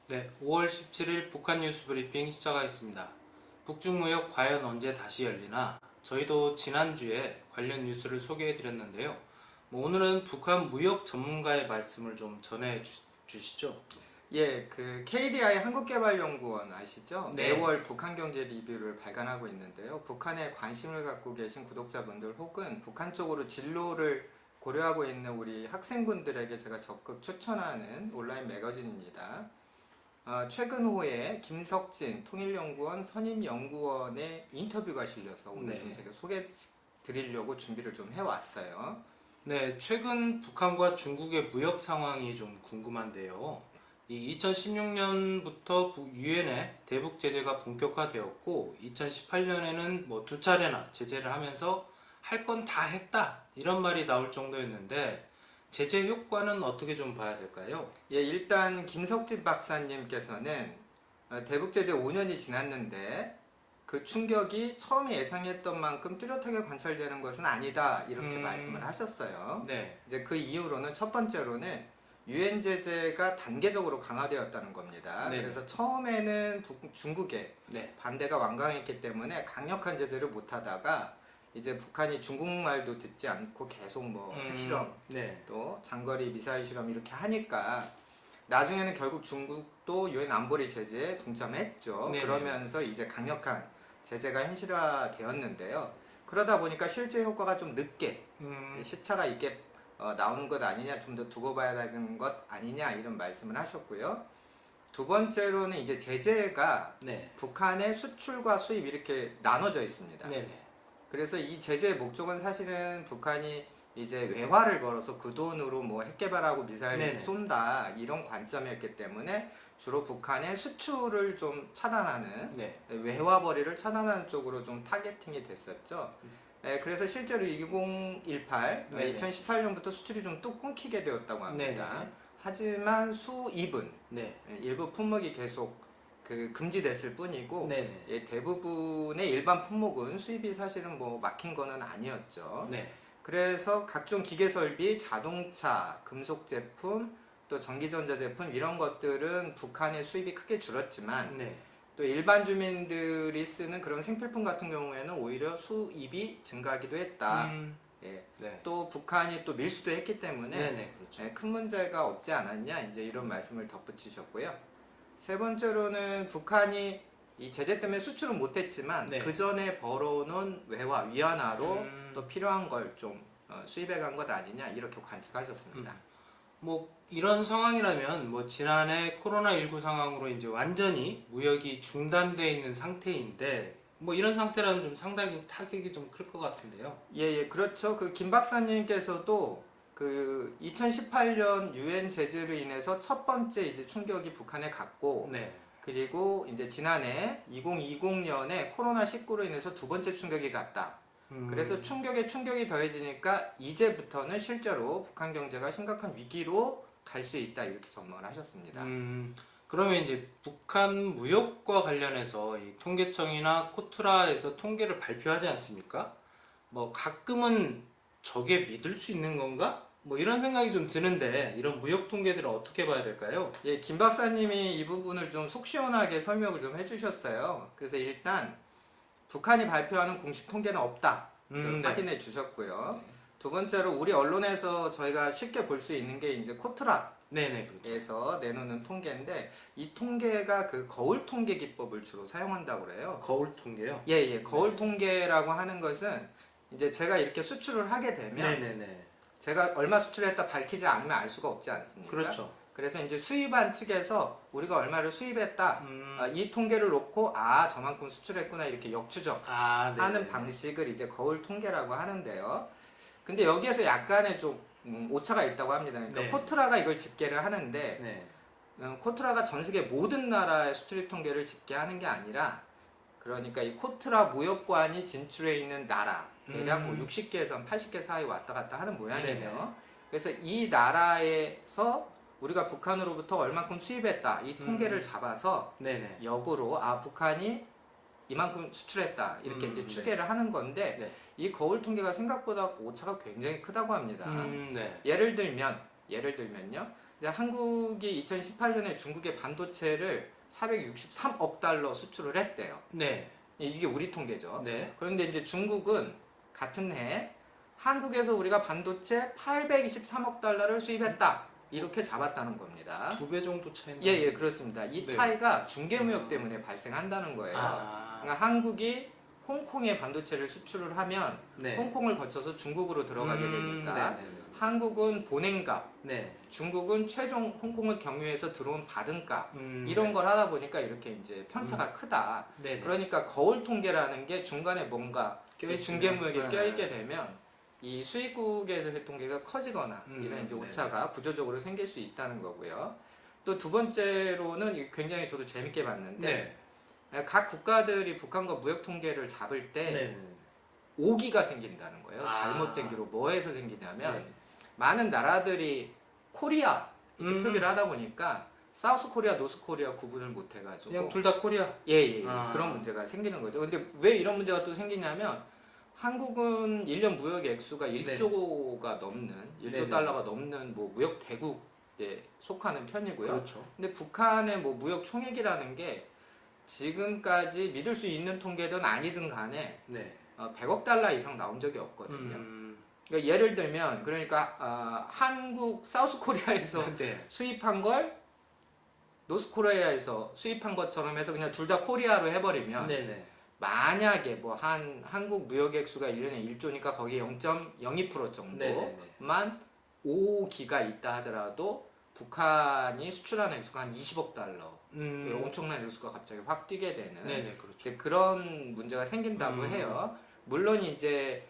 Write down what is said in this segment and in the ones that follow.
네, 5월 17일 북한 뉴스 브리핑 시작하겠습니다. 북중무역 과연 언제 다시 열리나? 저희도 지난주에 관련 뉴스를 소개해드렸는데요. 오늘은 북한 무역 전문가의 말씀을 좀 전해 주시죠. 예, 그 KDI 한국개발연구원 아시죠? 네. 매월 북한 경제 리뷰를 발간하고 있는데요. 북한에 관심을 갖고 계신 구독자분들 혹은 북한 쪽으로 진로를 고려하고 있는 우리 학생분들에게 제가 적극 추천하는 온라인 매거진입니다. 최근호에 김석진 통일연구원 선임연구원의 인터뷰가 실려서 오늘 네. 좀 제가 소개해 드리려고 준비를 좀 해왔어요. 네, 최근 북한과 중국의 무역 상황이 좀 궁금한데요. 이 2016년부터 유엔의 대북 제재가 본격화되었고, 2018년에는 두 차례나 제재를 하면서 할 건 다 했다 이런 말이 나올 정도였는데 제재 효과는 어떻게 좀 봐야 될까요? 예, 일단 김석진 박사님께서는 대북 제재 5년이 지났는데 그 충격이 처음에 예상했던 만큼 뚜렷하게 관찰되는 것은 아니다 이렇게 말씀을 하셨어요. 네, 이제 그 이유로는 첫 번째로는 유엔 제재가 단계적으로 강화되었다는 겁니다. 네네. 그래서 처음에는 중국의 네, 반대가 완강했기 때문에 강력한 제재를 못하다가 이제 북한이 중국말도 듣지 않고 계속 핵실험 네, 또 장거리 미사일 실험 이렇게 하니까 나중에는 결국 중국도 유엔 안보리 제재에 동참했죠. 네네. 그러면서 이제 강력한 제재가 현실화되었는데요. 그러다 보니까 실제 효과가 좀 늦게 시차가 있게 나오는 것 아니냐, 좀 더 두고 봐야 되는 것 아니냐 이런 말씀을 하셨고요. 두 번째로는 이제 제재가 네, 북한의 수출과 수입 이렇게 나눠져 있습니다. 네네. 그래서 이 제재의 목적은 사실은 북한이 이제 외화를 벌어서 그 돈으로 핵 개발하고 미사일을 네네. 쏜다 이런 관점이었기 때문에 주로 북한의 수출을 좀 차단하는 네, 외화 벌이를 차단하는 쪽으로 좀 타겟팅이 됐었죠. 그래서 실제로 2018, 네네. 2018년부터 수출이 좀 뚝 끊기게 되었다고 합니다. 네네. 하지만 수입은 네, 일부 품목이 계속 금지됐을 뿐이고 네네. 대부분의 일반 품목은 수입이 사실은 막힌 거는 아니었죠. 네, 그래서 각종 기계 설비, 자동차, 금속 제품, 또 전기전자 제품 이런 것들은 북한의 수입이 크게 줄었지만 네. 또 일반 주민들이 쓰는 그런 생필품 같은 경우에는 오히려 수입이 증가하기도 했다. 예. 네. 또 북한이 또 밀수도 했기 때문에 네네, 그렇죠. 큰 문제가 없지 않았냐 이제 이런 말씀을 덧붙이셨고요. 세 번째로는 북한이 이 제재 때문에 수출은 못했지만 네. 그 전에 벌어놓은 외화 위안화로 또 필요한 걸 좀 수입해 간 것 아니냐 이렇게 관측하셨습니다. 이런 상황이라면 지난해 코로나19 상황으로 이제 완전히 무역이 중단돼 있는 상태인데 이런 상태라면 좀 상당히 타격이 좀 클 것 같은데요. 예, 그렇죠. 그 김 박사님께서도 그 2018년 유엔 제재로 인해서 첫 번째 이제 충격이 북한에 갔고 네. 그리고 이제 지난해 2020년에 코로나19로 인해서 두 번째 충격이 갔다. 그래서 충격에 충격이 더해지니까 이제부터는 실제로 북한 경제가 심각한 위기로 갈 수 있다 이렇게 전망을 하셨습니다. 그러면 이제 북한 무역과 관련해서 이 통계청이나 코트라에서 통계를 발표하지 않습니까? 가끔은 저게 믿을 수 있는 건가? 이런 생각이 좀 드는데 이런 무역 통계들을 어떻게 봐야 될까요? 예, 김 박사님이 이 부분을 좀 속 시원하게 설명을 좀 해주셨어요. 그래서 일단 북한이 발표하는 공식 통계는 없다. 네. 확인해 주셨고요. 두 번째로 우리 언론에서 저희가 쉽게 볼 수 있는 게 이제 코트라에서 네네, 그렇죠. 내놓는 통계인데 이 통계가 그 거울 통계 기법을 주로 사용한다고 그래요. 거울 통계요? 예, 거울 통계라고 하는 것은 이제 제가 이렇게 수출을 하게 되면 네네네. 제가 얼마 수출했다 밝히지 않으면 알 수가 없지 않습니까? 그렇죠. 그래서 이제 수입한 측에서 우리가 얼마를 수입했다 이 통계를 놓고 저만큼 수출했구나 이렇게 역추적하는 방식을 이제 거울 통계라고 하는데요. 근데 여기에서 약간의 좀 오차가 있다고 합니다. 그러니까 네. 코트라가 이걸 집계를 하는데 네. 코트라가 전 세계 모든 나라의 수출입 통계를 집계하는 게 아니라 그러니까 이 코트라 무역관이 진출해 있는 나라 대략 60개에서 80개 사이 왔다 갔다 하는 모양이에요. 네네. 그래서 이 나라에서 우리가 북한으로부터 얼만큼 수입했다 이 통계를 잡아서 네네. 역으로 북한이 이만큼 수출했다 이렇게 이제 추계를 하는 건데 네. 이 거울 통계가 생각보다 오차가 굉장히 크다고 합니다. 네. 예를 들면요 이제 한국이 2018년에 중국에 반도체를 463억 달러 수출을 했대요. 네. 이게 우리 통계죠. 네. 그런데 이제 중국은 같은 해 한국에서 우리가 반도체 823억 달러를 수입했다. 이렇게 잡았다는 겁니다. 2배 정도 차이나. 예, 그렇습니다. 이 네. 차이가 중개무역 때문에 발생한다는 거예요. 아. 그러니까 한국이 홍콩에 반도체를 수출을 하면 네. 홍콩을 거쳐서 중국으로 들어가게 되니까 네. 한국은 본행값, 네. 중국은 최종 홍콩을 경유해서 들어온 받은값 이런 네. 걸 하다 보니까 이렇게 이제 편차가 크다. 네. 그러니까 거울 통계라는 게 중간에 뭔가 껴있으면. 중개무역에 네. 껴있게 되면 이 수입국에서의 통계가 커지거나 이런 이제 네. 오차가 구조적으로 생길 수 있다는 거고요. 또 두 번째로는 굉장히 저도 재밌게 봤는데 네. 각 국가들이 북한과 무역 통계를 잡을 때 네. 오기가 생긴다는 거예요. 아. 잘못된 기로 뭐에서 생기냐면 네. 많은 나라들이 코리아 이렇게 음. 표기를 하다 보니까 사우스 코리아, 노스 코리아 구분을 못 해가지고 그냥 둘 다 코리아. 예. 아. 그런 문제가 생기는 거죠. 근데 왜 이런 문제가 또 생기냐면 한국은 1년 무역 액수가 1조가 넘는 1조 네네. 달러가 넘는 뭐 무역 대국에 속하는 편이고요. 그렇죠. 근데 북한의 뭐 무역 총액이라는 게 지금까지 믿을 수 있는 통계든 아니든 간에 네. 100억 달러 이상 나온 적이 없거든요. 그러니까 예를 들면 그러니까 한국 사우스 코리아에서 네. 수입한 걸 노스 코리아에서 수입한 것처럼 해서 그냥 둘 다 코리아로 해버리면 네네. 만약에 뭐 한국 무역 액수가 1년에 1조니까 거기에 0.02% 네네네. 정도만 5기가 있다 하더라도 북한이 수출하는 액수가 한 20억 달러 엄청난 액수가 갑자기 확 뛰게 되는 네네, 그렇죠. 이제 그런 문제가 생긴다고 해요. 물론 이제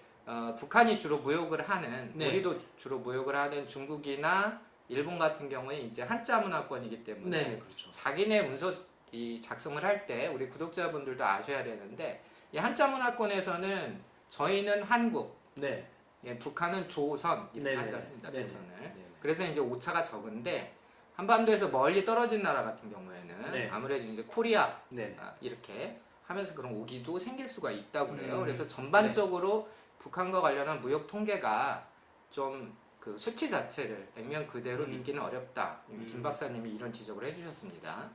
북한이 주로 무역을 하는 네. 우리도 주로 무역을 하는 중국이나 일본 같은 경우에 이제 한자 문화권이기 때문에 네, 그렇죠. 자기네 문서 이 작성을 할 때 우리 구독자분들도 아셔야 되는데 이 한자 문화권에서는 저희는 한국, 네. 예, 북한은 조선 이렇게 네네. 하지 않습니다. 네네. 조선을. 네네. 그래서 이제 오차가 적은데 한반도에서 멀리 떨어진 나라 같은 경우에는 네. 아무래도 이제 코리아 네. 이렇게 하면서 그런 오기도 생길 수가 있다고 그래요. 그래서 네. 전반적으로 북한과 관련한 무역 통계가 좀 그 수치 자체를 액면 그대로 믿기는 어렵다. 김 박사님이 이런 지적을 해주셨습니다.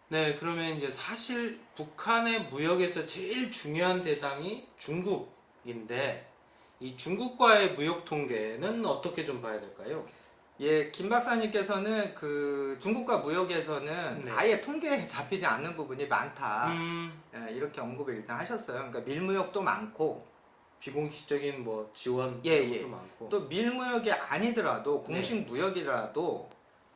네, 그러면 이제 사실 북한의 무역에서 제일 중요한 대상이 중국인데 이 중국과의 무역 통계는 어떻게 좀 봐야 될까요? 예, 김 박사님께서는 그 중국과 무역에서는 네. 아예 통계에 잡히지 않는 부분이 많다. 예, 이렇게 언급을 일단 하셨어요. 그러니까 밀무역도 많고 비공식적인 뭐 지원 예, 이런 예. 것도 많고. 또 밀무역이 아니더라도 공식 무역이라도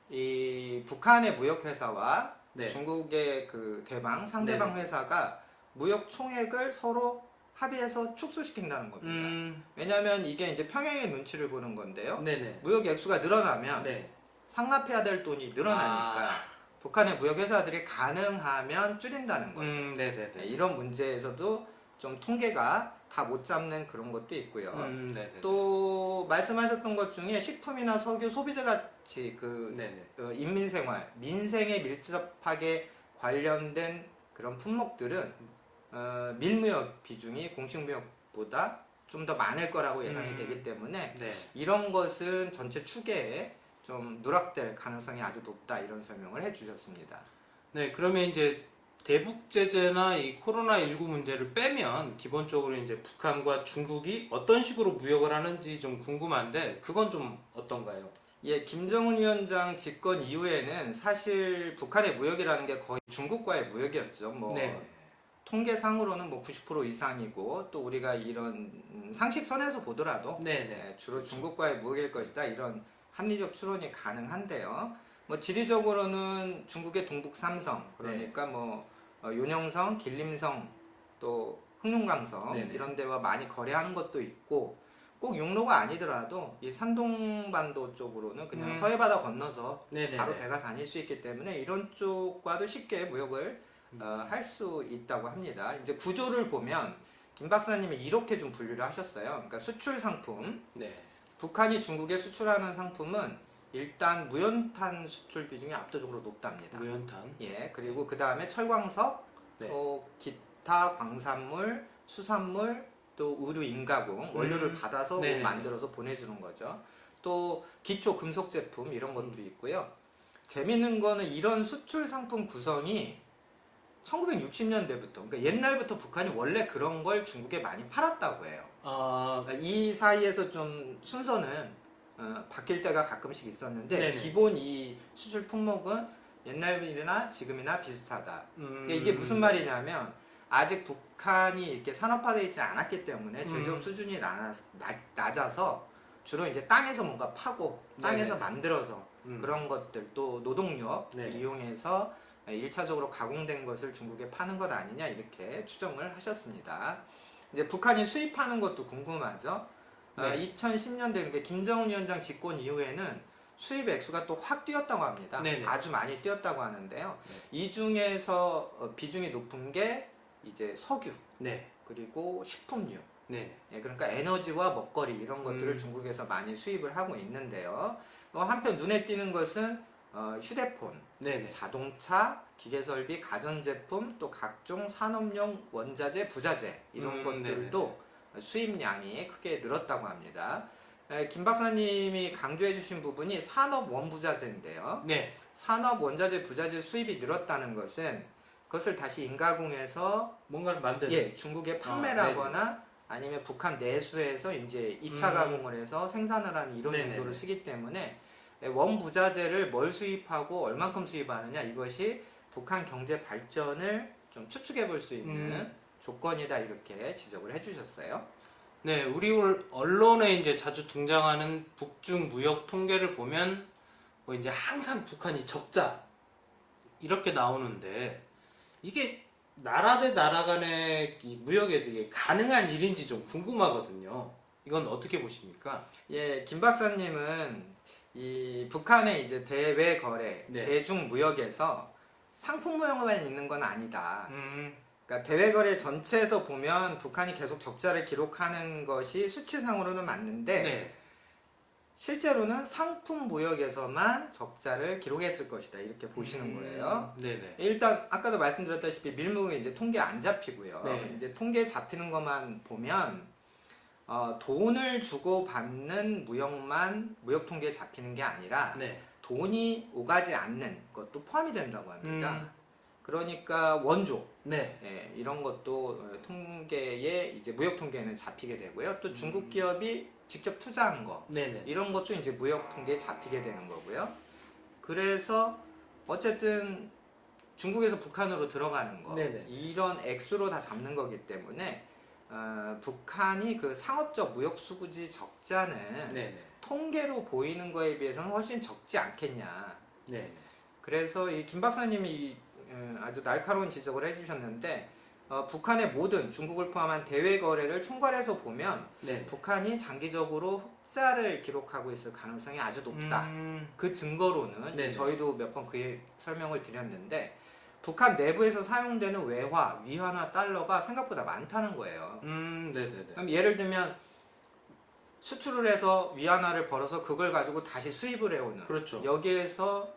이 북한의 무역 회사와 네. 중국의 그 상대방 회사가 무역 총액을 서로 합의해서 축소시킨다는 겁니다. 왜냐하면 이게 이제 평행의 눈치를 보는 건데요. 네네. 무역 액수가 늘어나면 네. 상납해야 될 돈이 늘어나니까 북한의 무역 회사들이 가능하면 줄인다는 거죠. 네네네. 네, 이런 문제에서도 좀 통계가 다 못 잡는 그런 것도 있고요. 네네. 또 말씀하셨던 것 중에 식품이나 석유, 소비재 같이 그 네네. 인민생활, 민생에 밀접하게 관련된 그런 품목들은 밀무역 비중이 공식무역보다 좀 더 많을 거라고 예상이 되기 때문에 네. 이런 것은 전체 추계에 좀 누락될 가능성이 아주 높다 이런 설명을 해주셨습니다. 네, 그러면 이제 대북 제재나 이 코로나19 문제를 빼면 기본적으로 이제 북한과 중국이 어떤 식으로 무역을 하는지 좀 궁금한데 그건 좀 어떤가요? 예, 김정은 위원장 집권 이후에는 사실 북한의 무역이라는 게 거의 중국과의 무역이었죠. 뭐 네. 통계상으로는 뭐 90% 이상이고 또 우리가 이런 상식선에서 보더라도 네네. 주로 중국과의 무역일 것이다 이런 합리적 추론이 가능한데요. 뭐 지리적으로는 중국의 동북 삼성 그러니까 뭐 요녕성, 길림성 또 흑룡강성 네네. 이런 데와 많이 거래하는 것도 있고 꼭 육로가 아니더라도 이 산동반도 쪽으로는 그냥 서해바다 건너서 네네네. 바로 배가 다닐 수 있기 때문에 이런 쪽과도 쉽게 무역을 할 수 있다고 합니다. 이제 구조를 보면 김 박사님이 이렇게 좀 분류를 하셨어요. 그러니까 수출 상품, 네. 북한이 중국에 수출하는 상품은 일단 무연탄 수출 비중이 압도적으로 높답니다. 무연탄. 예, 그리고 그 다음에 철광석, 네. 또 기타 광산물, 수산물, 또 의류 임가공 원료를 받아서 네네네. 만들어서 보내주는 거죠. 또 기초 금속 제품 이런 것도 있고요. 재밌는 거는 이런 수출 상품 구성이 1960년대부터, 그러니까 옛날부터 북한이 원래 그런 걸 중국에 많이 팔았다고 해요. 이 사이에서 좀 순서는 바뀔 때가 가끔씩 있었는데 네네. 기본 이 수출 품목은 옛날이나 지금이나 비슷하다. 그러니까 이게 무슨 말이냐면 아직 북한이 이렇게 산업화되어 있지 않았기 때문에 제조업 수준이 낮아서 주로 이제 땅에서 뭔가 파고 땅에서 네네. 만들어서 그런 것들 또 노동력 네. 이용해서 1차적으로 가공된 것을 중국에 파는 것 아니냐 이렇게 추정을 하셨습니다. 이제 북한이 수입하는 것도 궁금하죠. 네. 2010년대 그러니까 김정은 위원장 집권 이후에는 수입 액수가 또 확 뛰었다고 합니다. 네네. 아주 많이 뛰었다고 하는데요. 네. 이 중에서 비중이 높은 게 이제 석유 네. 그리고 식품류 네. 예, 그러니까 에너지와 먹거리 이런 것들을 중국에서 많이 수입을 하고 있는데요. 한편 눈에 띄는 것은 휴대폰, 네네. 자동차, 기계설비, 가전제품, 또 각종 산업용 원자재, 부자재 이런 것들도 수입량이 크게 늘었다고 합니다. 김 박사님이 강조해 주신 부분이 산업 원부자재인데요. 네. 산업 원자재, 부자재 수입이 늘었다는 것은 그것을 다시 인가공해서 뭔가를 만드는. 예, 중국에 판매를 하거나 아니면 북한 내수해서 이제 2차 가공을 해서 생산을 하는 이런 네네네. 용도를 쓰기 때문에 원부자재를 뭘 수입하고 얼만큼 수입하느냐 이것이 북한 경제 발전을 좀 추측해 볼 수 있는 조건이다 이렇게 지적을 해주셨어요. 네, 우리 언론에 이제 자주 등장하는 북중 무역 통계를 보면 뭐 이제 항상 북한이 적자 이렇게 나오는데 이게 나라 대 나라 간의 이 무역에서 이게 가능한 일인지 좀 궁금하거든요. 이건 어떻게 보십니까? 예, 김 박사님은 이 북한의 이제 대외 거래, 네. 대중 무역에서 상품 무역만 있는 건 아니다. 음, 그러니까 대외 거래 전체에서 보면 북한이 계속 적자를 기록하는 것이 수치상으로는 맞는데 네. 실제로는 상품 무역에서만 적자를 기록했을 것이다 이렇게 보시는 거예요. 네네. 일단 아까도 말씀드렸다시피 밀무에 이제 통계 안 잡히고요. 네. 이제 통계 잡히는 것만 보면 돈을 주고 받는 무역만 무역 통계에 잡히는 게 아니라 네. 돈이 오가지 않는 것도 포함이 된다고 합니다. 그러니까 원조 네. 예, 이런 것도 통계에 이제 무역 통계에는 잡히게 되고요. 또 중국 기업이 직접 투자한 거 네네. 이런 것도 이제 무역 통계에 잡히게 되는 거고요. 그래서 어쨌든 중국에서 북한으로 들어가는 거 네네. 이런 액수로 다 잡는 거기 때문에 북한이 그 상업적 무역 수부지 적자는 네네. 통계로 보이는 거에 비해서는 훨씬 적지 않겠냐. 네. 그래서 이 김 박사님이 아주 날카로운 지적을 해주셨는데 북한의 모든 중국을 포함한 대외 거래를 총괄해서 보면 네. 북한이 장기적으로 흑자를 기록하고 있을 가능성이 아주 높다. 그 증거로는 네네. 저희도 몇 번 그 설명을 드렸는데 북한 내부에서 사용되는 외화, 위안화, 달러가 생각보다 많다는 거예요. 네네네. 그럼 예를 들면 수출을 해서 위안화를 벌어서 그걸 가지고 다시 수입을 해오는 그렇죠. 여기에서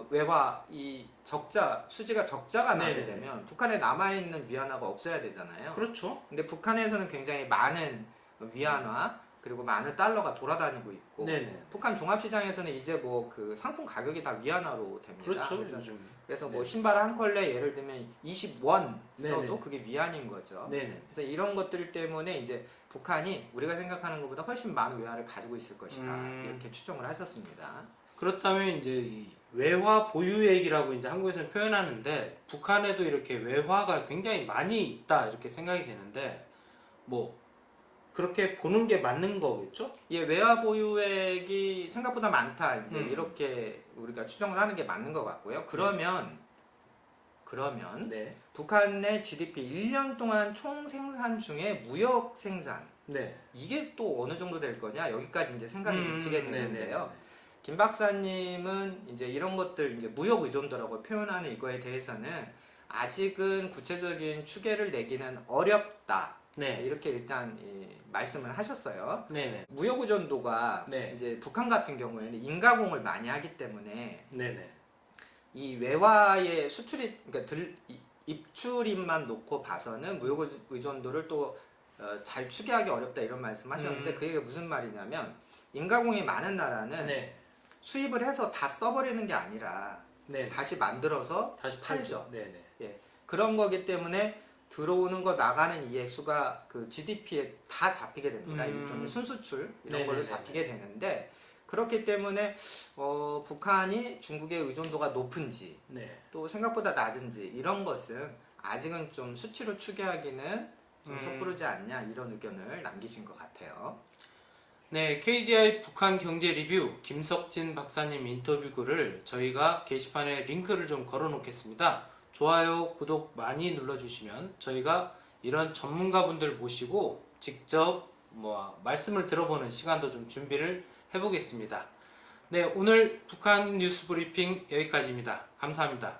외화 이 적자 수지가 적자가 나게 네네네. 되면 북한에 남아 있는 위안화가 없어야 되잖아요. 그렇죠. 근데 북한에서는 굉장히 많은 위안화 그리고 많은 달러가 돌아다니고 있고 네네. 북한 종합시장에서는 이제 뭐 그 상품 가격이 다 위안화로 됩니다. 그렇죠. 그래서, 요즘. 그래서 뭐 네. 신발 한 컬레 예를 들면 20원 써도 네네. 그게 위안인 거죠. 네네. 그래서 이런 것들 때문에 이제 북한이 우리가 생각하는 것보다 훨씬 많은 외화를 가지고 있을 것이다 이렇게 추정을 하셨습니다. 그렇다면 이제 이 외화 보유액이라고 이제 한국에서는 표현하는데 북한에도 이렇게 외화가 굉장히 많이 있다 이렇게 생각이 되는데 뭐 그렇게 보는 게 맞는 거겠죠? 예, 외화 보유액이 생각보다 많다 이제 이렇게 우리가 추정을 하는 게 맞는 것 같고요. 그러면 네. 북한의 GDP 1년 동안 총 생산 중에 무역 생산 네. 이게 또 어느 정도 될 거냐 여기까지 이제 생각이 미치게 되는데요. 네네. 김 박사님은 이제 이런 것들 이제 무역 의존도라고 표현하는 이거에 대해서는 아직은 구체적인 추계를 내기는 어렵다. 네. 이렇게 일단 말씀을 하셨어요. 네네. 무역 의존도가 네. 이제 북한 같은 경우에는 인가공을 많이 하기 때문에 네네. 이 외화의 수출이 그러니까 입출입만 놓고 봐서는 무역 의존도를 또 잘 추계하기 어렵다 이런 말씀하셨는데 그 얘기가 무슨 말이냐면 인가공이 많은 나라는 네. 수입을 해서 다 써버리는 게 아니라 네. 다시 만들어서 다시 팔죠. 네네. 예. 그런 거기 때문에 들어오는 거 나가는 이 액수가 그 GDP에 다 잡히게 됩니다. 일종의 순수출 이런 걸로 네네네네. 잡히게 되는데 그렇기 때문에 북한이 중국의 의존도가 높은지 네. 또 생각보다 낮은지 이런 것은 아직은 좀 수치로 추계하기는 좀 섣부르지 않냐 이런 의견을 남기신 것 같아요. 네, KDI 북한 경제 리뷰 김석진 박사님 인터뷰 글을 저희가 게시판에 링크를 좀 걸어 놓겠습니다. 좋아요, 구독 많이 눌러주시면 저희가 이런 전문가분들 모시고 직접 말씀을 들어보는 시간도 좀 준비를 해보겠습니다. 네, 오늘 북한 뉴스 브리핑 여기까지입니다. 감사합니다.